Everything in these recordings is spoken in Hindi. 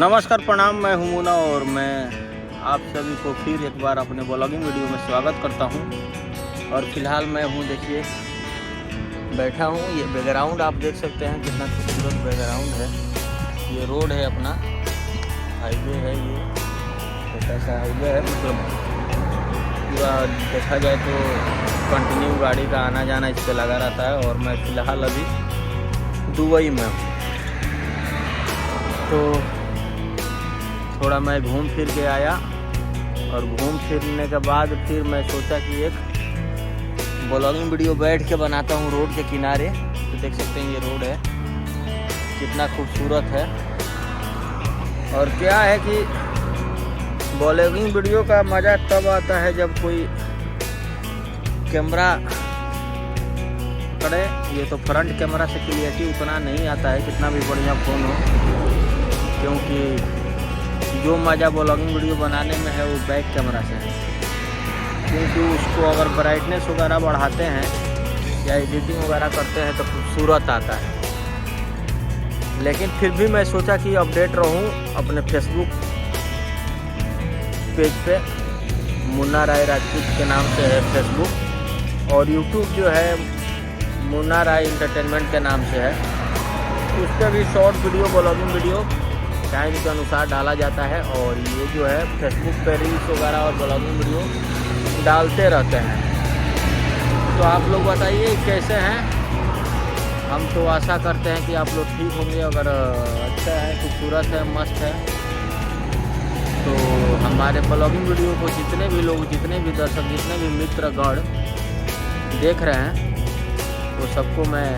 नमस्कार प्रणाम, मैं हूं मुना और मैं आप सभी को फिर एक बार अपने ब्लॉगिंग वीडियो में स्वागत करता हूं। और फिलहाल मैं हूं, देखिए बैठा हूं। ये बैकग्राउंड आप देख सकते हैं, कितना खूबसूरत बैकग्राउंड है। ये रोड है, अपना हाईवे है। ये छोटा सा हाईवे है, मतलब पूरा देखा जाए तो कंटिन्यू गाड़ी का आना जाना इस पर लगा रहता है। और मैं फ़िलहाल अभी दुबई में हूँ, तो थोड़ा मैं घूम फिर के आया। और घूम फिरने के बाद फिर मैं सोचा कि एक ब्लॉगिंग वीडियो बैठ के बनाता हूँ रोड के किनारे। तो देख सकते हैं ये रोड है, कितना खूबसूरत है। और क्या है कि ब्लॉगिंग वीडियो का मज़ा तब आता है जब कोई कैमरा पकड़े। ये तो फ्रंट कैमरा से क्लियरिटी उतना नहीं आता है, कितना भी बढ़िया फ़ोन हो, क्योंकि जो मज़ा ब्लॉगिंग वीडियो बनाने में है वो बैक कैमरा से है। क्योंकि उसको अगर ब्राइटनेस वगैरह बढ़ाते हैं या एडिटिंग वगैरह करते हैं तो खूबसूरत आता है। लेकिन फिर भी मैं सोचा कि अपडेट रहूं अपने फेसबुक पेज पे, मुन्ना राय राजपूत के नाम से है फेसबुक। और यूट्यूब जो है मुन्ना राय इंटरटेनमेंट के नाम से है। उस पर भी short video, blogging video time के अनुसार डाला जाता है। और ये जो है फेसबुक पे रील्स वगैरह और ब्लॉगिंग वीडियो डालते रहते हैं। तो आप लोग बताइए कैसे हैं। हम तो आशा करते हैं कि आप लोग ठीक होंगे। अगर अच्छा है, खूबसूरत है, मस्त है, तो हमारे ब्लॉगिंग वीडियो को जितने भी लोग, जितने भी दर्शक, जितने भी मित्रगण देख रहे हैं, वो सबको मैं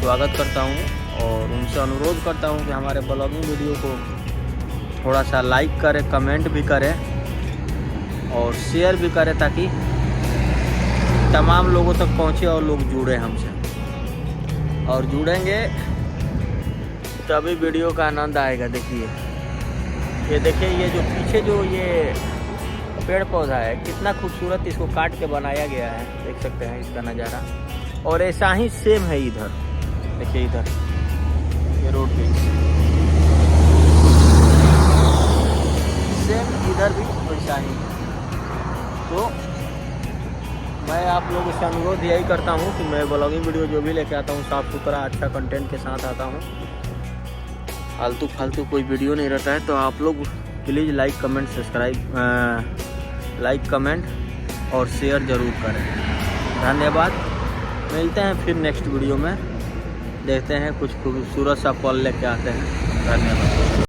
स्वागत करता हूँ। और उनसे अनुरोध करता हूँ कि हमारे ब्लॉगिंग वीडियो को थोड़ा सा लाइक करें, कमेंट भी करें और शेयर भी करें, ताकि तमाम लोगों तक पहुँचे और लोग जुड़े हमसे। और जुड़ेंगे तभी वीडियो का आनंद आएगा। देखिए, ये देखिए, ये जो पीछे जो ये पेड़ पौधा है, कितना खूबसूरत इसको काट के बनाया गया है। देख सकते हैं इसका नज़ारा। और ऐसा ही सेम है इधर, देखिए इधर ये रोड पे सेम इधर भी वैसा ही है। तो मैं आप लोगों से अनुरोध यही करता हूँ कि मैं ब्लॉगिंग वीडियो जो भी लेके आता हूँ, साफ़ सुथरा अच्छा कंटेंट के साथ आता हूँ। फालतू फालतू कोई वीडियो नहीं रहता है। तो आप लोग please like comment subscribe, like comment और शेयर ज़रूर करें। धन्यवाद। मिलते हैं फिर नेक्स्ट वीडियो में, देखते हैं कुछ खूबसूरत सा पल लेके आते हैं। धन्यवाद।